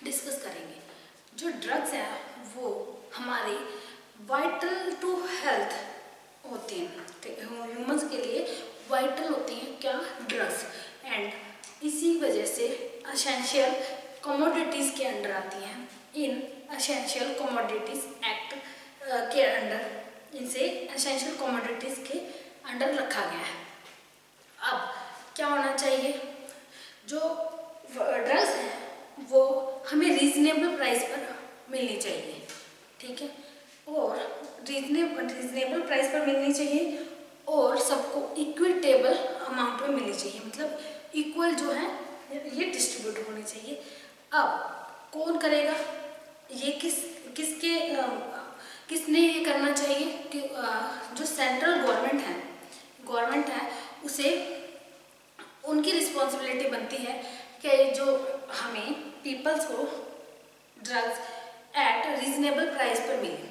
Discuss करेंगे। जो drugs हैं वो हमारे वाइटल टू हेल्थ होते हैं, ह्यूमंस के लिए वाइटल होती हैं क्या, ड्रग्स। एंड इसी वजह से एसेंशियल कमोडिटीज़ के अंडर आती हैं। इन एसेंशियल कमोडिटीज़ एक्ट के अंडर इनसे एसेंशियल कमोडिटीज़ के अंडर रखा गया है। अब क्या होना चाहिए, जो ड्रग्स हैं वो हमें रीजनेबल प्राइस पर मिलनी चाहिए, ठीक है, और रीजनेबल प्राइस पर मिलनी चाहिए और सबको इक्विटेबल अमाउंट में मिलनी चाहिए, मतलब इक्वल जो है ये डिस्ट्रीब्यूट होनी चाहिए। अब कौन करेगा ये, किसने ये करना चाहिए कि जो सेंट्रल गवर्नमेंट है उसे उनकी रिस्पॉन्सिबिलिटी बनती है कि जो हमें पीपल्स को ड्रग्स एट रीजनेबल प्राइस पर मिले।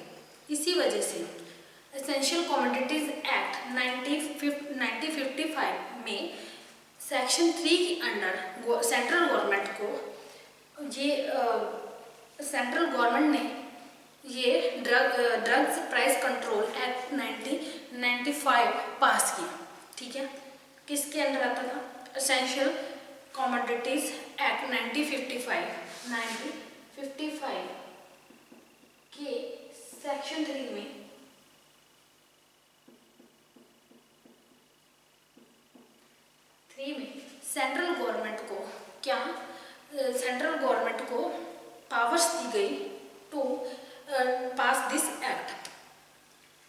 इसी वजह से एसेंशियल कमोडिटीज एक्ट 1955 में सेक्शन 3 के अंडर सेंट्रल गवर्नमेंट ने ये ड्रग्स प्राइस कंट्रोल एक्ट 1995 पास किया, ठीक है। किसके अंडर आता था, एसेंशियल कमोडिटीज एक्ट 1955 के सेक्शन 3 में सेंट्रल गवर्नमेंट को पावर्स दी गई टू पास दिस एक्ट।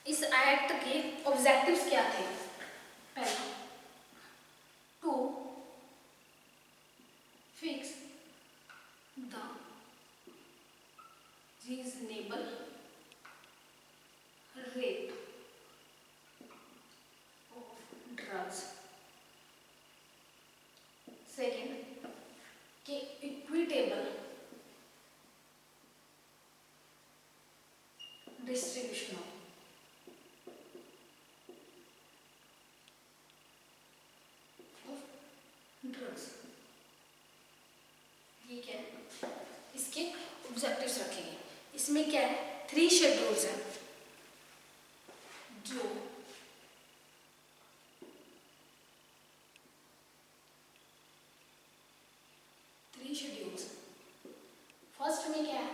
इस एक्ट के ऑब्जेक्टिव्स क्या थे, पहला to fix the reasonable rate of drugs, second के इक्विटेबल डिस्ट्रीब्यूशन ऑफ ड्रग्स। ये क्या है, इसके ऑब्जेक्टिव्स रखेंगे। इसमें क्या है, 3 शेड्यूल्स हैं जो फर्स्ट में क्या है,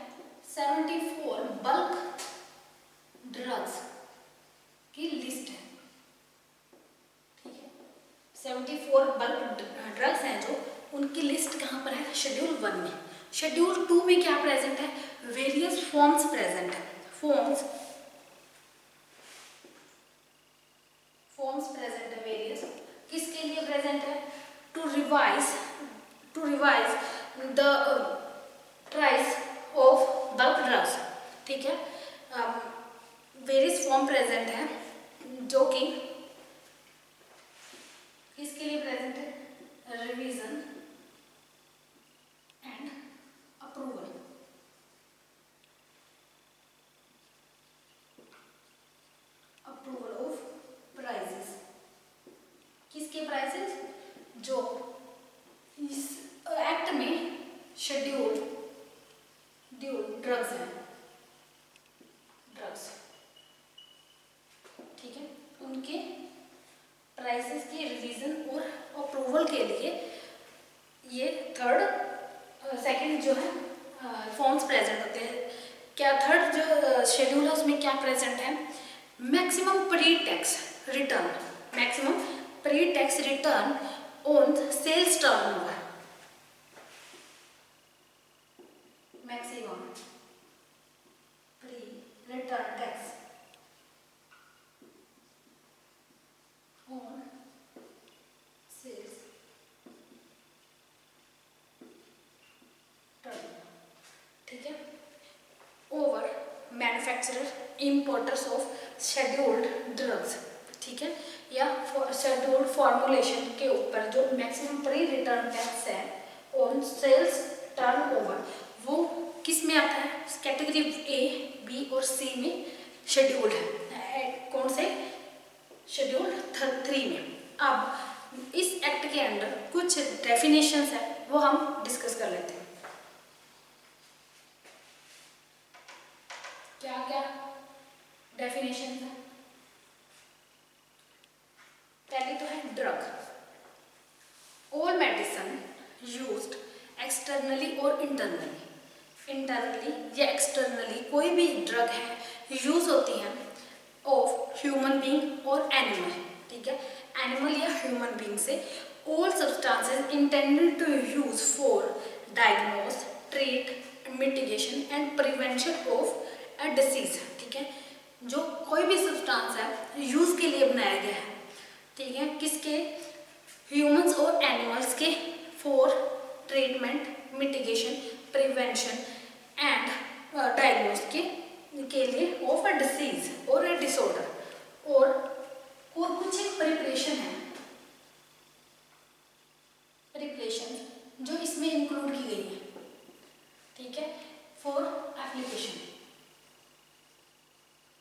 74 बल्क ड्रग्स की लिस्ट है, ठीक है। 74 बल्क ड्रग्स हैं जो, उनकी लिस्ट कहाँ पर है, शेड्यूल 1 में। शेड्यूल 2 में क्या प्रेजेंट है, वेरियस फॉर्म्स प्रेजेंट है। फॉर्म्स प्रेजेंट है वेरियस, किसके लिए प्रेजेंट है, to revise the price of bulk drugs, ठीक है। वेरियस फॉर्म प्रेजेंट है जो कि किसके लिए प्रेजेंट है, revision and approval. Of prices, किसके प्राइसेस, जो इस एक्ट में शेड्यूल ड्रग्स हैं, ठीक है, उनके प्राइसेस के रिवीजन और अप्रूवल के लिए ये सेकंड जो है फॉर्म्स प्रेजेंट होते हैं। क्या थर्ड जो शेड्यूल है उसमें क्या प्रेजेंट है, maximum pre tax return on sales turnover, maximum pre return tax on sales turnover, ठीक है, over manufacturer importers of scheduled drugs, ठीक है, या शेड्यूल्ड फॉर्मुलेशन के ऊपर जो मैक्सिमम प्री रिटर्न टैक्स है ऑन सेल्स टर्नओवर, वो किस में आता है, कैटेगरी A, B और C में शेड्यूल्ड है। कौन से, शेड्यूल 3 में। अब इस एक्ट के अंदर कुछ डेफिनेशंस है वो हम डिस्कस कर लेते हैं। डेफिनेशन है। पहले तो है drug, all medicine used externally और इंटरनली। इंटरनली या एक्सटर्नली कोई भी ड्रग है यूज होती है ऑफ ह्यूमन बीइंग और एनिमल, ठीक है, एनिमल या ह्यूमन बीइंग से। All substances intended to use for diagnose, treat, mitigation and prevention of a disease, ठीक है। जो कोई भी सब्सटेंस है यूज के लिए बनाया गया है, ठीक है, किसके, ह्यूमंस और एनिमल्स के, for treatment, mitigation, prevention and diagnose के लिए ऑफ अ डिसीज और अ डिसऑर्डर। और कुछ एक प्रिपरेशन है, प्रिपरेशन जो इसमें इंक्लूड की गई है, ठीक है, फॉर एप्लीकेशन,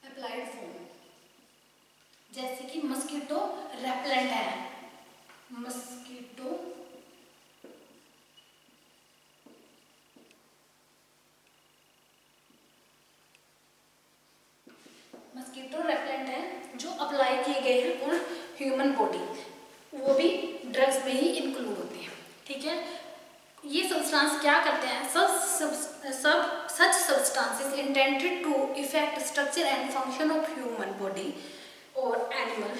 अप्लाइड फॉर्म, जैसे कि मस्कीटो रेपेलेंट है, मस्कीटो रेपेलेंट है जो अप्लाई किए गए हैं ऑन ह्यूमन बॉडी, वो भी ड्रग्स में ही इंक्लूड होते हैं, ठीक है। ये सब्सटेंस क्या करते हैं, such substances intended to effect structure and function of human body और एनिमल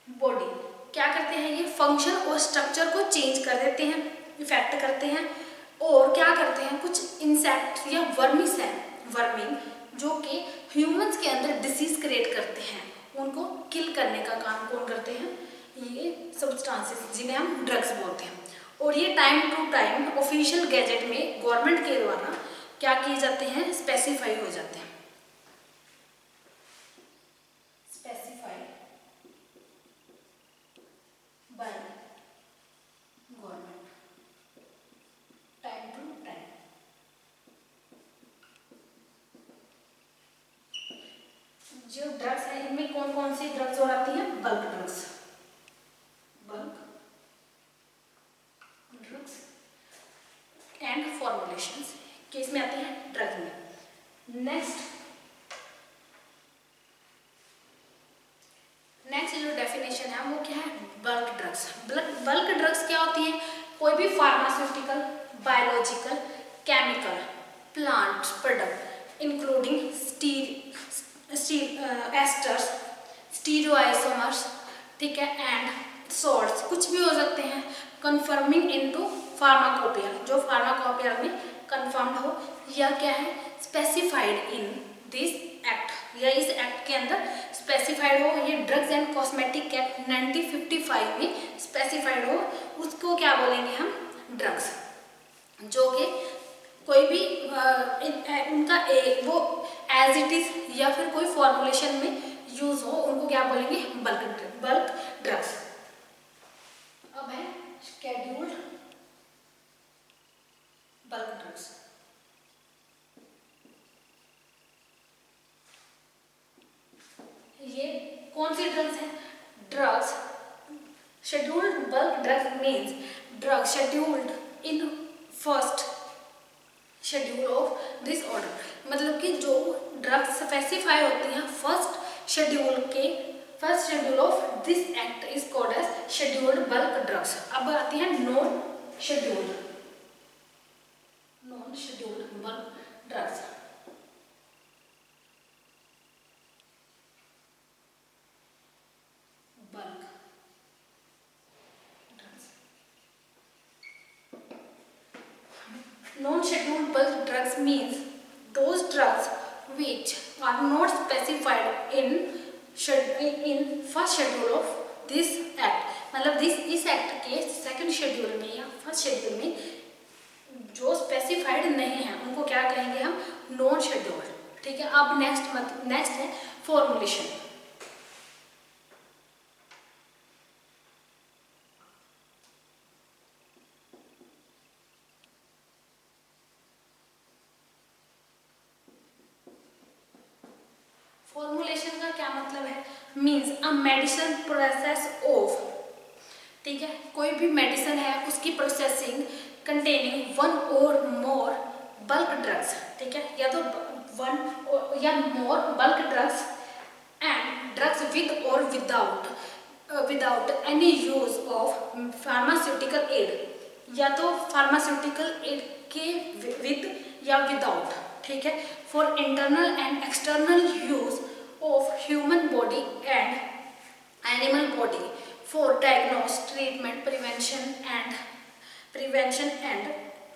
बॉडी, क्या करते हैं, ये फंक्शन और स्ट्रक्चर को चेंज कर देते हैं, इफेक्ट करते हैं। और क्या करते हैं, कुछ इंसेक्ट या वर्मिस हैं, वर्मिंग, जो कि ह्यूमंस के अंदर डिसीज क्रिएट करते हैं, उनको किल करने का काम कौन करते हैं, ये सब्सटेंसेस जिन्हें हम ड्रग्स बोलते हैं। और ये time to time official gazette में गवर्नमेंट के द्वारा क्या किए जाते हैं, स्पेसिफाई हो जाते हैं, specify by government time to time. जो ड्रग्स है इनमें कौन कौन सी ड्रग्स और आती हैं, bulk drugs, bulk drugs and formulations case में आती है ड्रग में। नेक्स्ट जो डेफिनेशन है वो क्या है, बल्क ड्रग्स। बल्क ड्रग्स क्या होती है, कोई भी pharmaceutical, biological, chemical, plant product including asters, stereoisomers, ठीक है, एंड सॉल्ट्स, कुछ भी हो सकते हैं, कन्फर्मिंग इनटू फार्माकोपिया, जो फार्माकोपिया में कन्फर्म्ड हो, या क्या है, स्पेसिफाइड इन दिस एक्ट, या इस एक्ट के अंदर स्पेसिफाइड हो। ये ड्रग्स एंड कॉस्मेटिक एक्ट 1955 में स्पेसिफाइड हो, उसको क्या बोलेंगे हम, ड्रग्स। जो कि कोई भी उनका वो एज इट इज या फिर कोई फॉर्मुलेशन में यूज हो, उनको क्या बोलेंगे, बल्क ड्रग्स। अब है शेड्यूल्ड बल्क ड्रग्स। ये कौन सी ड्रग्स हैं, drugs scheduled bulk drugs means drugs scheduled in first schedule of this order, मतलब कि जो ड्रग्स स्पेसिफाई होती हैं first schedule of this act is called as scheduled bulk drugs. अब आती है non scheduled bulk drugs. Bulk drugs, non-scheduled bulk drugs means those drugs which are not specified in first schedule of this act, मतलब इस act के second schedule में या first schedule में जो स्पेसिफाइड नहीं है उनको क्या कहेंगे हम, नॉन शेड्यूल्ड, ठीक है। अब नेक्स्ट है फॉर्मुलेशन। फॉर्मुलेशन का क्या मतलब है, means a medicine process of, ठीक है, कोई भी मेडिसिन है उसकी प्रोसेसिंग कंटेनिंग वन और मोर बल्क ड्रग्स, ठीक है, या तो वन या more bulk drugs drugs with or without any use of pharmaceutical aid, या तो pharmaceutical aid के with या without, ठीक है, for internal and external use of human body and animal body, for diagnosis, treatment, prevention and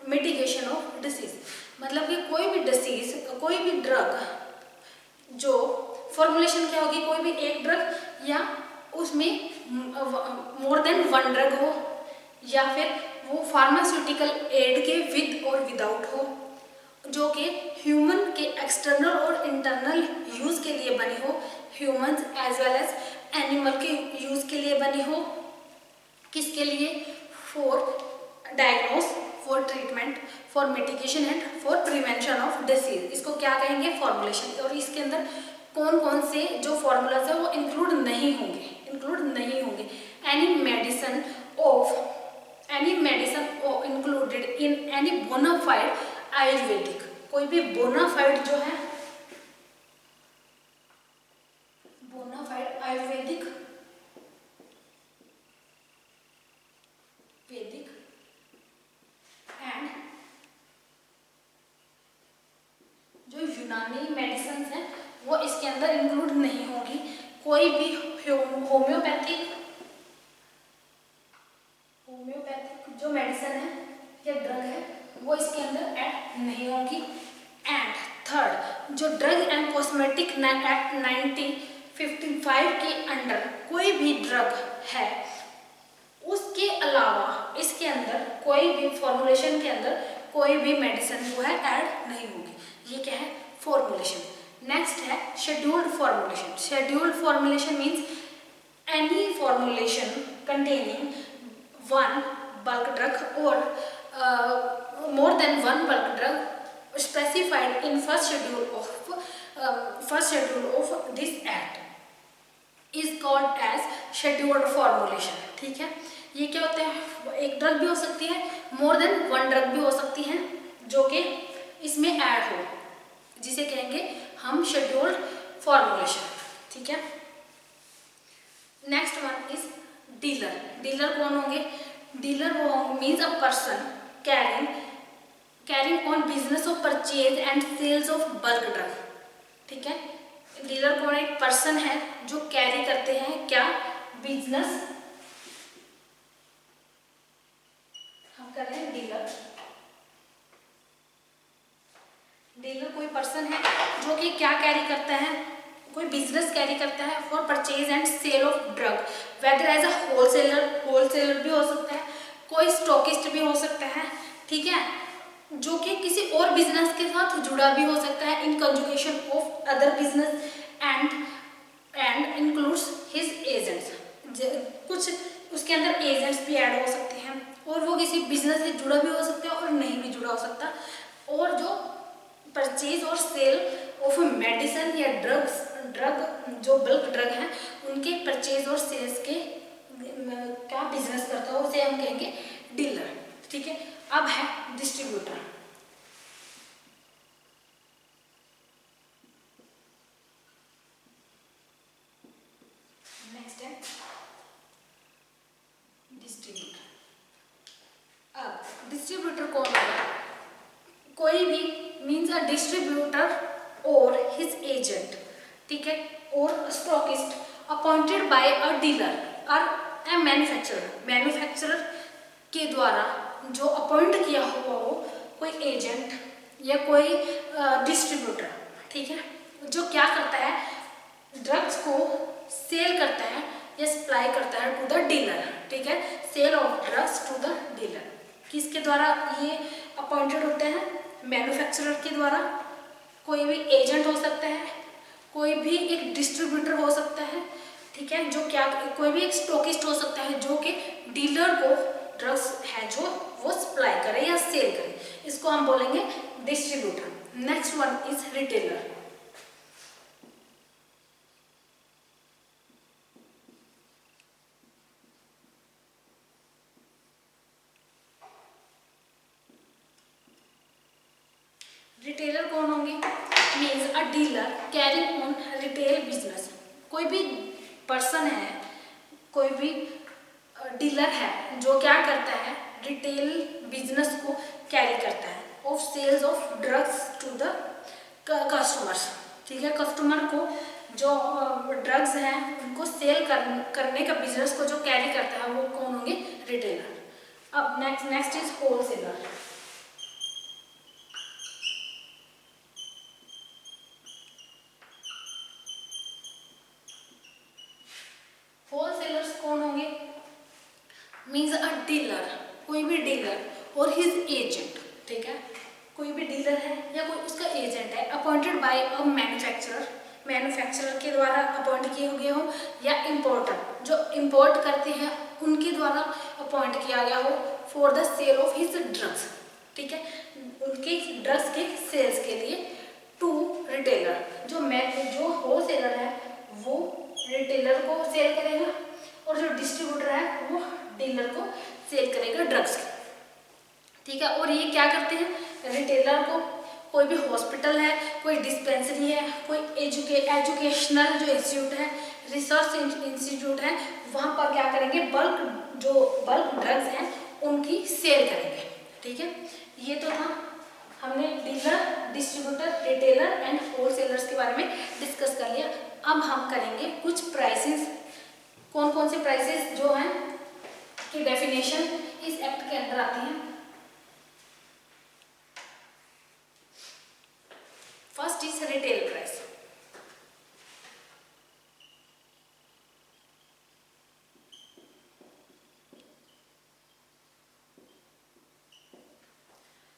mitigation of disease। मतलब कि कोई भी डिसीज, कोई भी ड्रग जो फॉर्मुलेशन क्या होगी, कोई भी एक ड्रग या उसमें मोर देन वन ड्रग हो, या फिर वो फार्मास्यूटिकल एड के विद और विदाउट हो, जो कि ह्यूमन के एक्सटर्नल और इंटरनल यूज के लिए बनी हो, humans as well as animal के यूज के लिए बनी हो। किसके लिए? For diagnose, for treatment, for mitigation and for prevention of disease. इसको क्या कहेंगे? फॉर्मुलेशन। और इसके अंदर कौन कौन से जो फॉर्मूलाज है वो इंक्लूड नहीं होंगे, any medicine included in any bona fide Ayurvedic, कोई भी बोनाफाइड जो है, बोनाफाइड आयुर्वेदिक एंड जो यूनानी मेडिसिन है वो इसके अंदर इंक्लूड नहीं होगी। कोई भी होम्योपैथिक जो मेडिसिन है या ड्रग है वो इसके अंदर ऐड नहीं होगी। एंड थर्ड, जो ड्रग एंड कॉस्मेटिक एक्ट 1955 के अंडर कोई भी ड्रग है, उसके अलावा इसके अंदर कोई भी फॉर्मुलेशन के अंदर कोई भी मेडिसिन जो है ऐड नहीं होगी। ये क्या है? फॉर्मुलेशन। नेक्स्ट है scheduled formulation. Scheduled formulation means any formulation containing one bulk drug or more than one bulk drug specified in first schedule of this act is called as scheduled formulation। ठीक है, ये क्या होता है? एक drug भी हो सकती है, मोर देन वन ड्रग भी हो सकती है जो कि इसमें ऐड हो, जिसे कहेंगे हम शेड्यूल्ड फॉर्मुलेशन। ठीक है, next one is dealer. Dealer कौन होंगे? डीलर वो means a person carrying on business of purchase and sales of bulk drug. ठीक है, डीलर कौन? एक पर्सन है जो कैरी करते हैं क्या? बिजनेस। हम कर रहे हैं डीलर। डीलर कोई पर्सन है जो कि क्या कैरी करता है? कोई बिजनेस कैरी करता है for purchase and sale of drug, whether as a wholesaler भी हो सकता है, कोई स्टॉकिस्ट भी हो सकता है। ठीक है, जो कि किसी और बिजनेस के साथ जुड़ा भी हो सकता है, in conjugation of other business and includes his agents. कुछ उसके अंदर एजेंट्स भी ऐड हो सकते हैं, और वो किसी बिजनेस से जुड़ा भी हो सकता है और नहीं भी जुड़ा हो सकता। और जो परचेज और सेल ऑफ मेडिसिन या ड्रग जो बल्क ड्रग हैं उनके परचेज और सेल्स के क्या बिजनेस करता हो उसे हम कहेंगे डीलर। ठीक है, अब है डिस्ट्रीब्यूटर। नेक्स्ट है डिस्ट्रीब्यूटर। अब डिस्ट्रीब्यूटर कौन होगा? कोई भी मीन्स अ डिस्ट्रीब्यूटर और हिज एजेंट, ठीक है, और stockist appointed by a dealer और ए मैन्युफैक्चरर के द्वारा जो अपॉइंट किया हुआ हो कोई एजेंट या कोई डिस्ट्रीब्यूटर। ठीक है, जो क्या करता है? ड्रग्स को सेल करता है या सप्लाई करता है टू द डीलर। ठीक है, sale of drugs to the dealer. किसके द्वारा ये अपॉइंटेड होते हैं? मैन्युफैक्चरर के द्वारा। कोई भी एजेंट हो सकता है, कोई भी एक डिस्ट्रीब्यूटर हो सकता है। ठीक है, जो क्या कोई भी एक स्टॉकिस्ट हो सकता है जो कि डीलर को ड्रग्स है जो वो सप्लाई करे या सेल करे, इसको हम बोलेंगे distributor. Next one is retailer. Retailer कौन होंगे? Means a dealer carrying on retail business. कोई भी पर्सन है, कोई भी डीलर है जो क्या करता है, रिटेल बिजनेस को कैरी करता है of sales of drugs to the customers. ठीक है, कस्टमर को जो ड्रग्स हैं उनको सेल करने का बिजनेस को जो कैरी करता है वो कौन होंगे, रिटेलर। अब नेक्स्ट इज होलसेलर। होलसेलर्स कौन होंगे, मीन्स अ डीलर, कोई भी डीलर और हिज एजेंट। ठीक है, कोई भी डीलर है या कोई उसका एजेंट है, appointed by a manufacturer, manufacturer के द्वारा अपॉइंट किए गए हो, या इम्पोर्टर जो इम्पोर्ट करते हैं उनके द्वारा अपॉइंट किया गया हो, for the sale of his drugs. ठीक है, उनके ड्रग्स के सेल्स के लिए, टू रिटेलर जो होलसेलर है वो रिटेलर को सेल करेगा और जो डिस्ट्रीब्यूटर है वो डीलर को सेल करेगा ड्रग्स। ठीक है, और ये क्या करते हैं, रिटेलर को कोई भी हॉस्पिटल है, कोई डिस्पेंसरी है, कोई एजुकेशनल जो इंस्टीट्यूट है, रिसर्च इंस्टीट्यूट है, वहाँ पर क्या करेंगे, बल्क ड्रग्स हैं उनकी सेल करेंगे। ठीक है, ये तो था, हमने dealer, distributor, retailer and wholesalers के बारे में डिस्कस कर लिया। अब हम करेंगे कुछ प्राइसेस, कौन कौन से प्राइसेस जो हैं की डेफिनेशन इस एक्ट के अंदर आती हैं। First is retail price.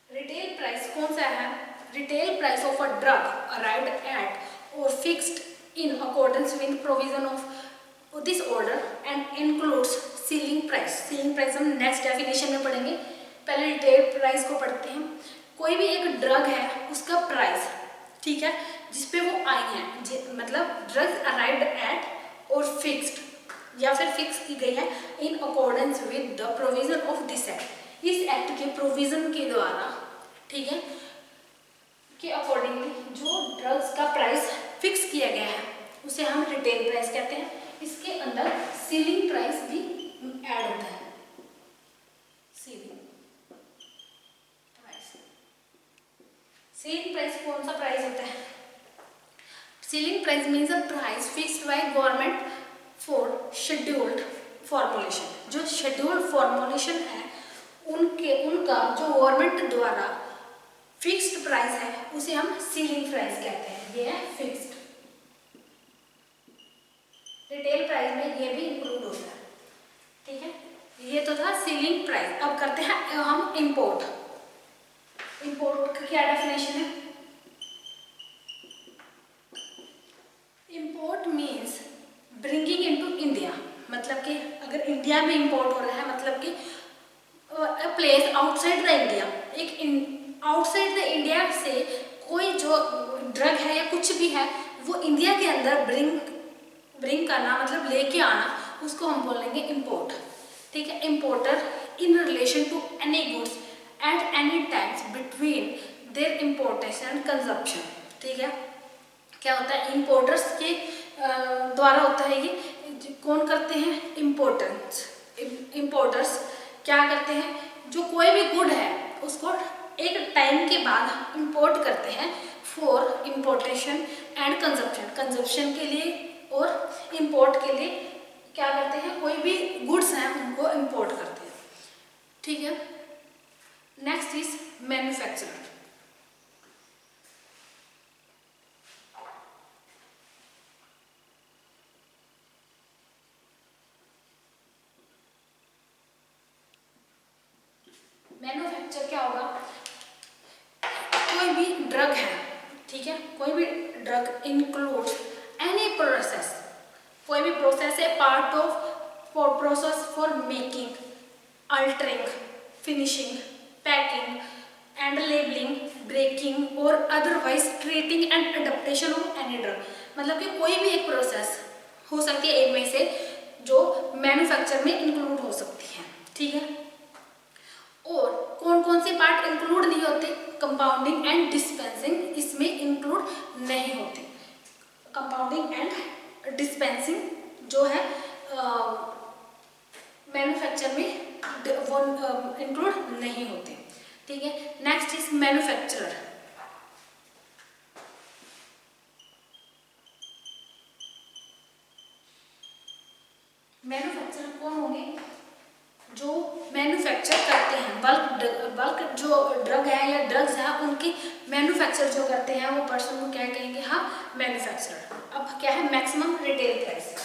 Retail price कौन सा है, retail price of a drug arrived at और fixed in accordance with provision of this order and includes ceiling price. Ceiling price हम नेक्स्ट डेफिनेशन में पढ़ेंगे, पहले रिटेल प्राइस को पढ़ते हैं। कोई भी एक ड्रग है उसका प्राइस, ठीक है, जिसपे वो आई है, मतलब ड्रग्स अराइव्ड एट और फिक्स्ड या फिर फिक्स की गई है इन accordance with the provision of this act. इस एक्ट के प्रोविजन के द्वारा, ठीक है, के अकॉर्डिंगली जो ड्रग्स का प्राइस फिक्स किया गया है उसे हम रिटेल प्राइस कहते हैं। इसके अंदर सीलिंग प्राइस भी ऐड होता है, सीलिंग प्राइस। सीलिंग प्राइस कौन सा प्राइस होता है, ceiling price means a price fixed by government for scheduled formulation. जो शेड्यूल्ड फॉर्मुलेशन है उनका जो गवर्नमेंट द्वारा फिक्स्ड प्राइस है उसे हम सीलिंग प्राइस कहते हैं, ये है फिक्स्ड। रिटेल प्राइस में ये भी इंक्लूड होता है। ठीक है, ये तो था सीलिंग प्राइस। अब करते हैं हम इंपोर्ट। इंपोर्ट का क्या डेफिनेशन है, import means bringing into India, मतलब कि अगर इंडिया में इंपोर्ट हो रहा है, मतलब कि प्लेस आउटसाइड द इंडिया, एक आउटसाइड द इंडिया से कोई जो ड्रग है या कुछ भी है वो इंडिया के अंदर ब्रिंग करना, मतलब लेके आना, उसको हम बोलेंगे इंपोर्ट। ठीक है, importer in relation to any goods at any times between their importation and consumption. ठीक है, क्या होता है, इंपोर्टर्स के द्वारा होता है ये, कौन करते हैं, इंपोर्टर्स क्या करते हैं, जो कोई भी गुड है उसको एक टाइम के बाद इंपोर्ट करते हैं फॉर इंपोर्टेशन एंड कंजप्शन के लिए, और इंपोर्ट के लिए क्या करते हैं, कोई भी गुड्स हैं उनको इंपोर्ट करते हैं। ठीक है, नेक्स्ट इज मैन्युफैक्चरर। मैन्युफैक्चर क्या होगा, कोई भी ड्रग है, ठीक है, कोई भी ड्रग इंक्लूड्स एनी प्रोसेस, कोई भी प्रोसेस है, part of process for making, altering, finishing, packing and labelling, breaking और otherwise treating and adaptation of any drug. मतलब कि कोई भी एक प्रोसेस हो सकती है एक में से जो मैन्युफैक्चर में इंक्लूड हो सकती है। ठीक है, और कौन कौन से पार्ट इंक्लूड नहीं होते, कंपाउंडिंग एंड डिस्पेंसिंग इसमें इंक्लूड नहीं होते। कंपाउंडिंग एंड डिस्पेंसिंग जो है मैन्युफैक्चर में वो इंक्लूड नहीं होते। ठीक है, नेक्स्ट इज मैन्युफैक्चरर। मैन्युफैक्चरर कौन होंगे? जो मैन्युफैक्चर करते हैं, बल्क जो ड्रग है या ड्रग्स है उनकी मैन्युफैक्चर जो करते हैं वो पर्सन को क्या कहेंगे? हाँ, मैन्युफैक्चरर। अब क्या है? Maximum retail price.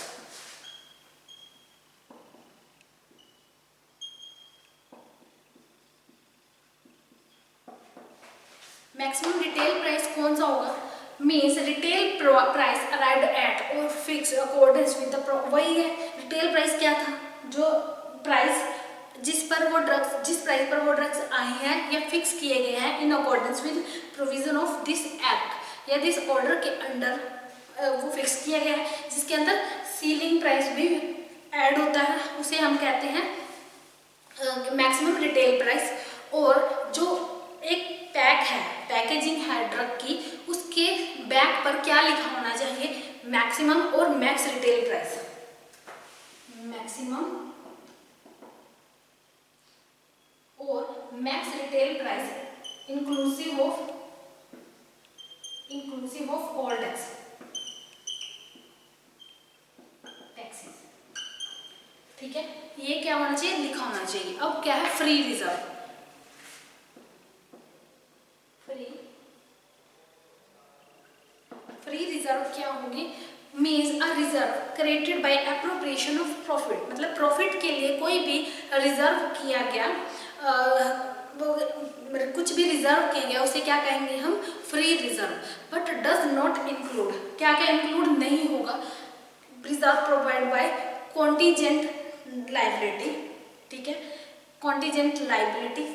Maximum retail price कौन सा होगा? Means retail price arrived at और फिक्स अकॉर्डिंग विद द, वही है रिटेल प्राइस। क्या था? जो प्राइस जिस प्राइस पर वो ड्रग्स आई हैं या फिक्स किए गए हैं इन accordance with provision of this act या दिस ऑर्डर के अंडर वो फिक्स किया गया है, जिसके अंदर सीलिंग प्राइस भी ऐड होता है, उसे हम कहते हैं मैक्सिमम रिटेल प्राइस। और जो एक पैक है, पैकेजिंग है ड्रग की, उसके बैक पर क्या लिखा होना चाहिए? मैक्सिमम और मैक्स रिटेल प्राइस। मैक्सिमम और max retail price inclusive of all taxes. ठीक है, ये क्या होना चाहिए? लिखा होना चाहिए। अब क्या है? Free reserve. फ्री रिजर्व क्या होगी? Means a reserve created by appropriation of profit. मतलब प्रॉफिट के लिए कोई भी रिजर्व किया गया, कुछ भी रिजर्व किया गया, उसे क्या कहेंगे हम? Free reserve. But does not include, क्या क्या इंक्लूड नहीं होगा? Reserve provide by contingent liability. ठीक है, कॉन्टीजेंट लाइबिलिटी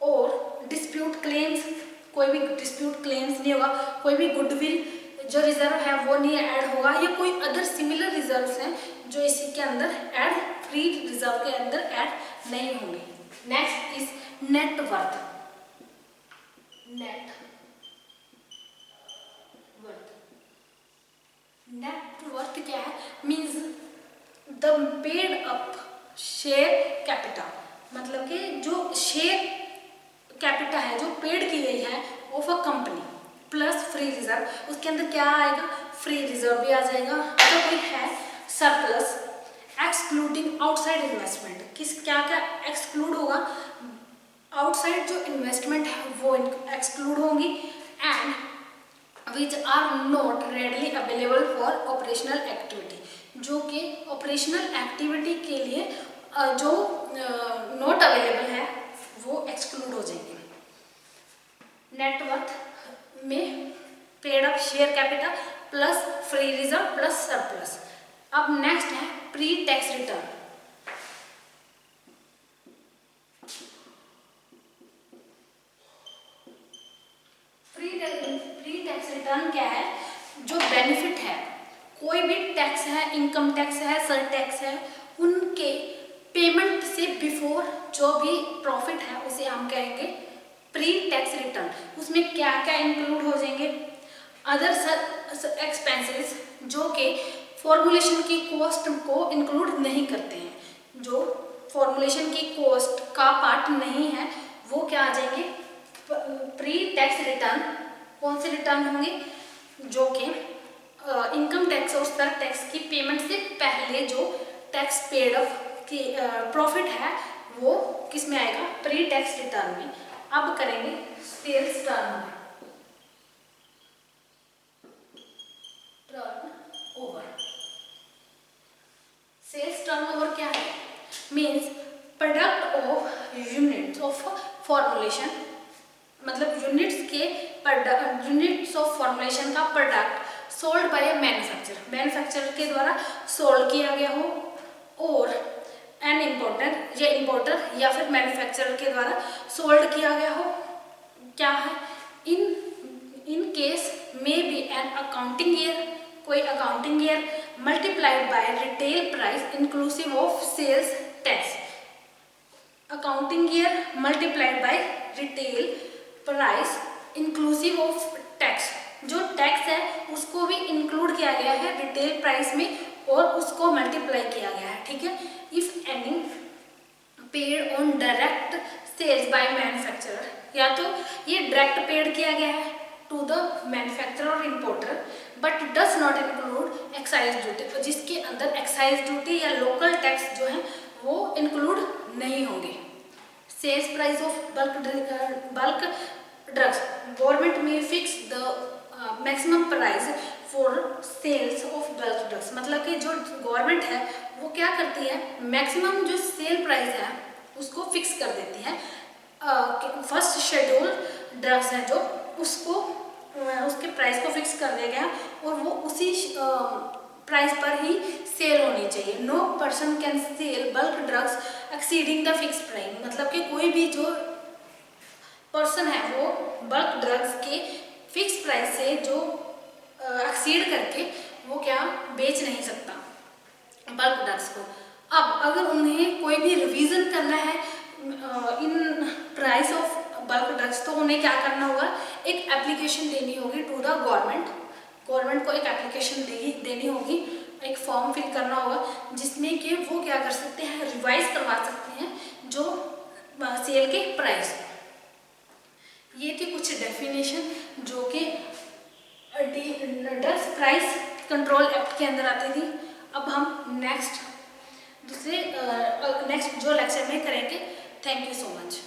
और डिस्प्यूट क्लेम्स, कोई भी डिस्प्यूट क्लेम्स नहीं होगा। कोई भी गुडविल जो रिजर्व है वो नहीं ऐड होगा, या कोई अदर सिमिलर रिजर्व्स हैं जो इसी के अंदर ऐड, फ्री रिजर्व के अंदर ऐड नहीं होंगे। Next is net worth. Net worth क्या है? Means the paid up share capital. मतलब कि जो शेयर कैपिटल है जो पेड की गई है of a company plus free reserve, उसके अंदर क्या आएगा? फ्री रिजर्व भी आ जाएगा। अगर कोई है सरप्लस एक्सक्लूडिंग आउटसाइड इन्वेस्टमेंट, किस क्या क्या एक्सक्लूड होगा? आउटसाइड जो इन्वेस्टमेंट है वो एक्सक्लूड होंगी, and which are not readily available for operational activity, जो कि ऑपरेशनल एक्टिविटी के लिए जो नॉट अवेलेबल है वो एक्सक्लूड हो जाएंगे। नेटवर्थ में paid up share capital plus free reserve plus surplus. अब नेक्स्ट है pre tax return. Pre tax return क्या है? जो बेनिफिट है, कोई भी टैक्स है, इनकम टैक्स है, सर टैक्स है, उनके पेमेंट से बिफोर जो भी प्रॉफिट है उसे हम कहेंगे प्री टैक्स रिटर्न। उसमें क्या क्या इंक्लूड हो जाएंगे? अदर एक्सपेंसेस जो कि फॉर्मुलेशन की कॉस्ट को इंक्लूड नहीं करते हैं, जो फॉर्मुलेशन की कॉस्ट का पार्ट नहीं है, वो क्या आ जाएंगे? Pre tax return. कौन से रिटर्न होंगे? जो कि इनकम टैक्स और सर टैक्स की पेमेंट से पहले जो टैक्स पेड अप की प्रॉफिट है वो किस में आएगा? प्री टैक्स रिटर्न में। अब करेंगे sales turnover. Sales turnover क्या है? Means product of units of formulation, मतलब यूनिट्स ऑफ फॉर्मुलेशन का product sold by manufacturer, manufacturer के द्वारा सोल्ड किया गया हो, और एन इम्पोर्टर या फिर मैन्युफैक्चरर के द्वारा सोल्ड किया गया हो। क्या है? In case may be an accounting year, कोई accounting year multiplied by retail price inclusive of sales tax. Accounting year multiplied by retail price inclusive of tax. जो टैक्स है उसको भी इंक्लूड किया गया है रिटेल प्राइस में और उसको मल्टीप्लाई किया गया है, ठीक है। If any paid on direct sales by manufacturer, या तो ये डायरेक्ट पेड किया गया है टू द मैन्युफैक्चरर और importer but does not include excise duty, तो जिसके अंदर एक्साइज ड्यूटी या लोकल टैक्स जो है वो इंक्लूड नहीं होंगे। Sales price of bulk drugs, government may fix the maximum price for sales of bulk drugs, मतलब कि जो गवर्नमेंट है वो क्या करती है, मैक्सिमम जो सेल प्राइस है उसको फिक्स कर देती है। फर्स्ट शेड्यूल ड्रग्स है जो उसको उसके प्राइस को फिक्स कर दिया गया और वो उसी प्राइस पर ही सेल होनी चाहिए। No person can sell bulk drugs exceeding the fix price, मतलब कि कोई भी जो पर्सन है वो बल्क ड्रग्स के फिक्स प्राइस से जो एक्सीड करके वो क्या बेच नहीं सकता बल्क ड्रग्स को। अब अगर उन्हें कोई भी रिवीजन करना है in price of bulk drugs, तो उन्हें क्या करना होगा, एक एप्लीकेशन देनी होगी टू द गवर्नमेंट को एक एप्लीकेशन देनी होगी, एक फॉर्म फिल करना होगा जिसमें कि वो क्या कर सकते हैं, रिवाइज करवा सकते हैं जो सेल के प्राइस। ये थी कुछ डेफिनेशन जो कि ड्रग्स प्राइस कंट्रोल एक्ट के अंदर आती थी। अब हम नेक्स्ट जो लेक्चर में करेंगे। Thank you so much.